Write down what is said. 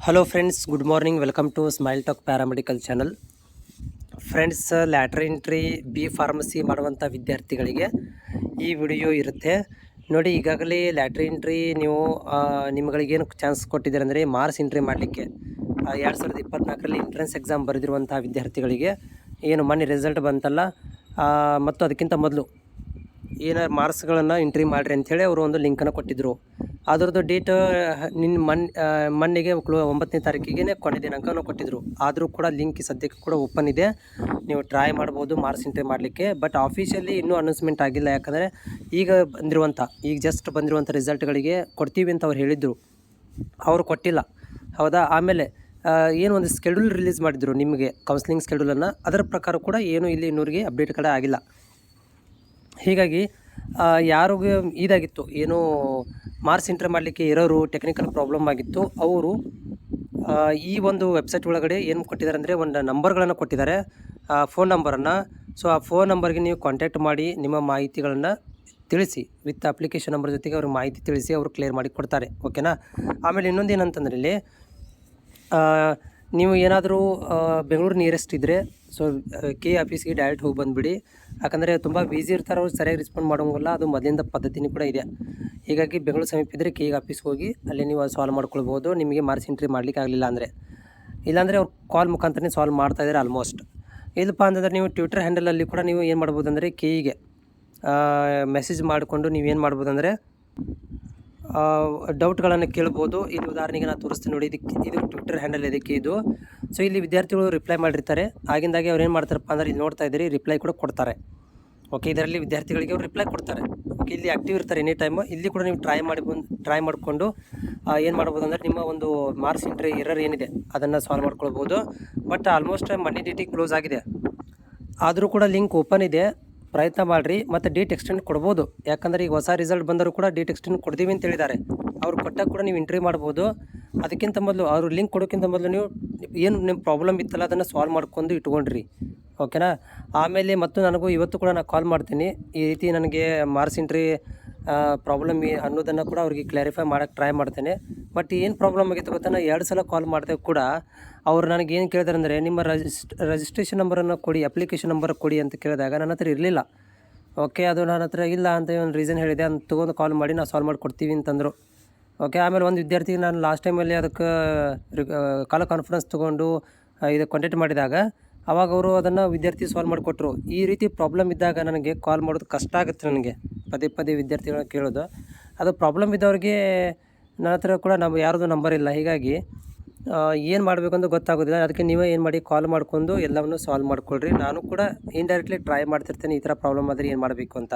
Hello friends, good morning. Welcome to smile talk paramedical channel. Friends, lateral entry B pharmacy ಮಾಡುವಂಥ ವಿದ್ಯಾರ್ಥಿಗಳಿಗೆ ಈ video ಇರುತ್ತೆ ನೋಡಿ. ಈಗಾಗಲೇ ಲ್ಯಾಟ್ರ್ ಎಂಟ್ರಿ ನೀವು ನಿಮ್ಗಳಿಗೇನು ಚಾನ್ಸ್ ಕೊಟ್ಟಿದ್ದಾರೆ ಅಂದರೆ ಮಾರ್ಕ್ಸ್ ಎಂಟ್ರಿ ಮಾಡಲಿಕ್ಕೆ 2024ರಲ್ಲಿ ಎಂಟ್ರೆನ್ಸ್ ಎಕ್ಸಾಮ್ ಬರೆದಿರುವಂಥ ವಿದ್ಯಾರ್ಥಿಗಳಿಗೆ ಏನು ಮೊನ್ನೆ ರಿಸಲ್ಟ್ ಬಂತಲ್ಲ, ಮತ್ತು ಅದಕ್ಕಿಂತ ಮೊದಲು ಏನಾರು ಮಾರ್ಕ್ಸ್ಗಳನ್ನು ಎಂಟ್ರಿ ಮಾಡಿರಿ ಅಂಥೇಳಿ ಅವರು ಒಂದು ಲಿಂಕನ್ನು ಕೊಟ್ಟಿದ್ದರು. ಅದರದ್ದು ಡೇಟ್ ಮೊನ್ನೆಗೆ 9ನೇ ತಾರೀಕಿಗೆ ಕೊನೆ ದಿನಾಂಕವನ್ನು ಕೊಟ್ಟಿದ್ದರು. ಆದರೂ ಕೂಡ ಲಿಂಕ್ ಸದ್ಯಕ್ಕೆ ಕೂಡ ಓಪನ್ ಇದೆ, ನೀವು ಟ್ರೈ ಮಾಡ್ಬೋದು ಮಾರ್ಕ್ಸ್ ಎಂಟ್ರಿ ಮಾಡಲಿಕ್ಕೆ. ಬಟ್ ಆಫಿಷಿಯಲಿ ಇನ್ನೂ ಅನೌನ್ಸ್ಮೆಂಟ್ ಆಗಿಲ್ಲ, ಯಾಕಂದರೆ ಈಗ ಜಸ್ಟ್ ಬಂದಿರುವಂಥ ರಿಸಲ್ಟ್ಗಳಿಗೆ ಕೊಡ್ತೀವಿ ಅಂತ ಅವ್ರು ಹೇಳಿದರು, ಅವರು ಕೊಟ್ಟಿಲ್ಲ. ಹೌದಾ? ಆಮೇಲೆ ಏನು ಒಂದು ಸ್ಕೆಡ್ಯೂಲ್ ರಿಲೀಸ್ ಮಾಡಿದರು ನಿಮಗೆ, ಕೌನ್ಸಿಲಿಂಗ್ ಸ್ಕೆಡ್ಯೂಲನ್ನು. ಅದರ ಪ್ರಕಾರ ಕೂಡ ಏನು ಇಲ್ಲಿ ಇನ್ನೂರಿಗೆ ಅಪ್ಡೇಟ್ ಕಡೆ ಆಗಿಲ್ಲ. ಹೀಗಾಗಿ ಯಾರಿಗೂ ಇದಾಗಿತ್ತು, ಏನು ಮಾರ್ಕ್ಸ್ ಎಂಟ್ರಿ ಮಾಡಲಿಕ್ಕೆ ಇರೋರು ಟೆಕ್ನಿಕಲ್ ಪ್ರಾಬ್ಲಮ್ ಆಗಿತ್ತು, ಅವರು ಈ ಒಂದು ವೆಬ್ಸೈಟ್ ಒಳಗಡೆ ಏನು ಕೊಟ್ಟಿದ್ದಾರೆ ಅಂದರೆ ಒಂದು ನಂಬರ್ಗಳನ್ನು ಕೊಟ್ಟಿದ್ದಾರೆ, ಫೋನ್ ನಂಬರನ್ನು. ಸೊ ಆ ಫೋನ್ ನಂಬರ್ಗೆ ನೀವು ಕಾಂಟ್ಯಾಕ್ಟ್ ಮಾಡಿ ನಿಮ್ಮ ಮಾಹಿತಿಗಳನ್ನು ತಿಳಿಸಿ, ವಿತ್ ಅಪ್ಲಿಕೇಶನ್ ನಂಬರ್ ಜೊತೆಗೆ ಅವ್ರಿಗೆ ಮಾಹಿತಿ ತಿಳಿಸಿ ಅವರು ಕ್ಲಿಯರ್ ಮಾಡಿ ಕೊಡ್ತಾರೆ. ಓಕೆನಾ? ಆಮೇಲೆ ಇನ್ನೊಂದು ಏನಂತಂದರೆ ಇಲ್ಲಿ ನೀವು ಏನಾದರೂ ಬೆಂಗಳೂರು ನಿಯರೆಸ್ಟ್ ಇದ್ದರೆ ಸೊ ಕೆ ಆಫೀಸ್ಗೆ ಡೈರೆಕ್ಟ್ ಹೋಗಿ ಬಂದುಬಿಡಿ. ಯಾಕಂದರೆ ತುಂಬ ಬ್ಯುಸಿ ಇರ್ತಾರೆ, ಅವ್ರು ಸರಿಯಾಗಿ ರೆಸ್ಪಾಂಡ್ ಮಾಡೋಂಗಿಲ್ಲ. ಅದು ಮೊದಲಿಂದ ಪದ್ಧತಿನೂ ಕೂಡ ಇದೆ. ಹೀಗಾಗಿ ಬೆಂಗಳೂರು ಸಮೀಪ ಇದ್ದರೆ ಕೆ ಆಫೀಸ್ಗೆ ಹೋಗಿ ಅಲ್ಲಿ ನೀವು ಸಾಲ್ವ್ ಮಾಡ್ಕೊಳ್ಬೋದು, ನಿಮಗೆ ಮಾರ್ಕ್ಸ್ ಎಂಟ್ರಿ ಮಾಡಲಿಕ್ಕೆ ಆಗಲಿಲ್ಲ ಅಂದರೆ. ಇಲ್ಲಾಂದರೆ ಅವ್ರು ಕಾಲ್ ಮುಖಾಂತರನೇ ಸಾಲ್ವ್ ಮಾಡ್ತಾಯಿದ್ದಾರೆ ಆಲ್ಮೋಸ್ಟ್. ಇಲ್ಲಪ್ಪ ಅಂತಂದರೆ ನೀವು ಟ್ವಿಟರ್ ಹ್ಯಾಂಡಲಲ್ಲಿ ಕೂಡ ನೀವು ಏನು ಮಾಡ್ಬೋದು ಅಂದರೆ ಕೆಇಗೆ ಮೆಸೇಜ್ ಮಾಡಿಕೊಂಡು ನೀವೇನು ಮಾಡ್ಬೋದು ಅಂದರೆ ಡೌಟ್ಗಳನ್ನು ಕೇಳ್ಬೋದು. ಇಲ್ಲಿ ಉದಾಹರಣೆಗೆ ನಾನು ತೋರಿಸ್ತೀನಿ ನೋಡಿ, ಇದು ಟ್ವಿಟರ್ ಹ್ಯಾಂಡಲ್ ಇದಕ್ಕೆ ಇದು. ಸೊ ಇಲ್ಲಿ ವಿದ್ಯಾರ್ಥಿಗಳು ರಿಪ್ಲೈ ಮಾಡಿರ್ತಾರೆ, ಆಗಿಂದಾಗೆ ಅವ್ರು ಏನು ಮಾಡ್ತಾರಪ್ಪ ಅಂದರೆ ಇಲ್ಲಿ ನೋಡ್ತಾ ಇದ್ದೀರಿ ರಿಪ್ಲೈ ಕೂಡ ಕೊಡ್ತಾರೆ. ಓಕೆ, ಇದರಲ್ಲಿ ವಿದ್ಯಾರ್ಥಿಗಳಿಗೆ ಅವರು ರಿಪ್ಲೈ ಕೊಡ್ತಾರೆ. ಓಕೆ, ಇಲ್ಲಿ ಆ್ಯಕ್ಟಿವ್ ಇರ್ತಾರೆ ಎನಿ ಟೈಮು. ಇಲ್ಲಿ ಕೂಡ ನೀವು ಟ್ರೈ ಮಾಡಿಕೊಂಡು ಏನು ಮಾಡ್ಬೋದು ಅಂದರೆ ನಿಮ್ಮ ಒಂದು ಮಾರ್ಕ್ಸ್ ಎಂಟ್ರಿ ಎರರ್ ಏನಿದೆ ಅದನ್ನು ಸಾಲ್ವ್ ಮಾಡ್ಕೊಳ್ಬೋದು. ಬಟ್ ಆಲ್ಮೋಸ್ಟ್ ಮೊನ್ನೆ ಡೇಟಿಗೆ ಕ್ಲೋಸ್ ಆಗಿದೆ, ಆದರೂ ಕೂಡ ಲಿಂಕ್ ಓಪನ್ ಇದೆ, ಪ್ರಯತ್ನ ಮಾಡಿರಿ. ಮತ್ತು ಡೇಟ್ ಎಕ್ಸ್ಟೆಂಡ್ ಕೊಡ್ಬೋದು, ಯಾಕಂದರೆ ಈಗ ಹೊಸ ರಿಸಲ್ಟ್ ಬಂದರೂ ಕೂಡ ಡೇಟ್ ಎಕ್ಸ್ಟೆಂಡ್ ಕೊಡ್ತೀವಿ ಅಂತ ಹೇಳಿದ್ದಾರೆ. ಅವ್ರು ಕೊಟ್ಟಾಗ ಕೂಡ ನೀವು ಎಂಟ್ರಿ ಮಾಡ್ಬೋದು. ಅದಕ್ಕಿಂತ ಮೊದಲು ಅವರು ಲಿಂಕ್ ಕೊಡೋಕ್ಕಿಂತ ಮೊದಲು ನೀವು ಏನು ನಿಮ್ಮ ಪ್ರಾಬ್ಲಮ್ ಇತ್ತಲ್ಲ ಅದನ್ನು ಸಾಲ್ವ್ ಮಾಡ್ಕೊಂಡು ಇಟ್ಕೊಂಡ್ರಿ. ಓಕೆನಾ? ಆಮೇಲೆ ಮತ್ತು ನನಗೂ ಇವತ್ತು ಕೂಡ ನಾನು ಕಾಲ್ ಮಾಡ್ತೀನಿ, ಈ ರೀತಿ ನನಗೆ ಮಾರ್ಕ್ಸ್ ಎಂಟ್ರಿ ಪ್ರಾಬ್ಲಮ್ ಅನ್ನೋದನ್ನು ಕೂಡ ಅವ್ರಿಗೆ ಕ್ಲಾರಿಫೈ ಮಾಡೋಕ್ಕೆ ಟ್ರೈ ಮಾಡ್ತೇನೆ. ಬಟ್ ಏನು ಪ್ರಾಬ್ಲಮ್ ಆಗಿತ್ತು ಗೊತ್ತಾ, ನಾನು 2 ಸಲ ಕಾಲ್ ಮಾಡಿದಾಗ ಕೂಡ ಅವ್ರು ನನಗೇನು ಕೇಳಿದಾರೆ ಅಂದರೆ ನಿಮ್ಮ ರಿಜಿಸ್ಟ್ರೇಷನ್ ನಂಬರನ್ನು ಕೊಡಿ, ಅಪ್ಲಿಕೇಶನ್ ನಂಬರ್ ಕೊಡಿ ಅಂತ ಕೇಳಿದಾಗ ನನ್ನ ಹತ್ರ ಇರಲಿಲ್ಲ. ಓಕೆ, ಅದು ನನ್ನ ಹತ್ರ ಇಲ್ಲ ಅಂತ ಒಂದು ರೀಸನ್ ಹೇಳಿದೆ, ಅಂತ ತೊಗೊಂಡು ಕಾಲ್ ಮಾಡಿ ನಾವು ಸಾಲ್ವ್ ಮಾಡಿಕೊಡ್ತೀವಿ ಅಂತಂದರು. ಓಕೆ, ಆಮೇಲೆ ಒಂದು ವಿದ್ಯಾರ್ಥಿಗೆ ನಾನು ಲಾಸ್ಟ್ ಟೈಮಲ್ಲಿ ಅದಕ್ಕೆ ಕಾಲ್ ಕಾನ್ಫರೆನ್ಸ್ ತೊಗೊಂಡು ಇದು ಕಾಂಟ್ಯಾಕ್ಟ್ ಮಾಡಿದಾಗ ಅವಾಗ ಅವರು ಅದನ್ನು ವಿದ್ಯಾರ್ಥಿ ಸಾಲ್ವ್ ಮಾಡಿಕೊಟ್ರು. ಈ ರೀತಿ ಪ್ರಾಬ್ಲಮ್ ಇದ್ದಾಗ ನನಗೆ ಕಾಲ್ ಮಾಡೋದು ಕಷ್ಟ ಆಗುತ್ತೆ, ನನಗೆ ಪದೇ ಪದೇ ವಿದ್ಯಾರ್ಥಿಗಳನ್ನ ಕೇಳೋದು. ಅದು ಪ್ರಾಬ್ಲಮ್ ಇದ್ದವ್ರಿಗೆ ನನ್ನ ಹತ್ರ ಕೂಡ ಯಾರ್ದು ನಂಬರ್ ಇಲ್ಲ. ಹೀಗಾಗಿ ಏನು ಮಾಡಬೇಕಂತ ಗೊತ್ತಾಗೋದಿಲ್ಲ. ಅದಕ್ಕೆ ನೀವೇ ಏನು ಮಾಡಿ, ಕಾಲ್ ಮಾಡ್ಕೊಂಡು ಎಲ್ಲವನ್ನು ಸಾಲ್ವ್ ಮಾಡ್ಕೊಳ್ರಿ. ನಾನು ಕೂಡ ಇಂಡೈರೆಕ್ಟ್ಲಿ ಟ್ರೈ ಮಾಡ್ತಿರ್ತೇನೆ, ಈ ಥರ ಪ್ರಾಬ್ಲಮ್ ಆದರೆ ಏನು ಮಾಡಬೇಕು ಅಂತ.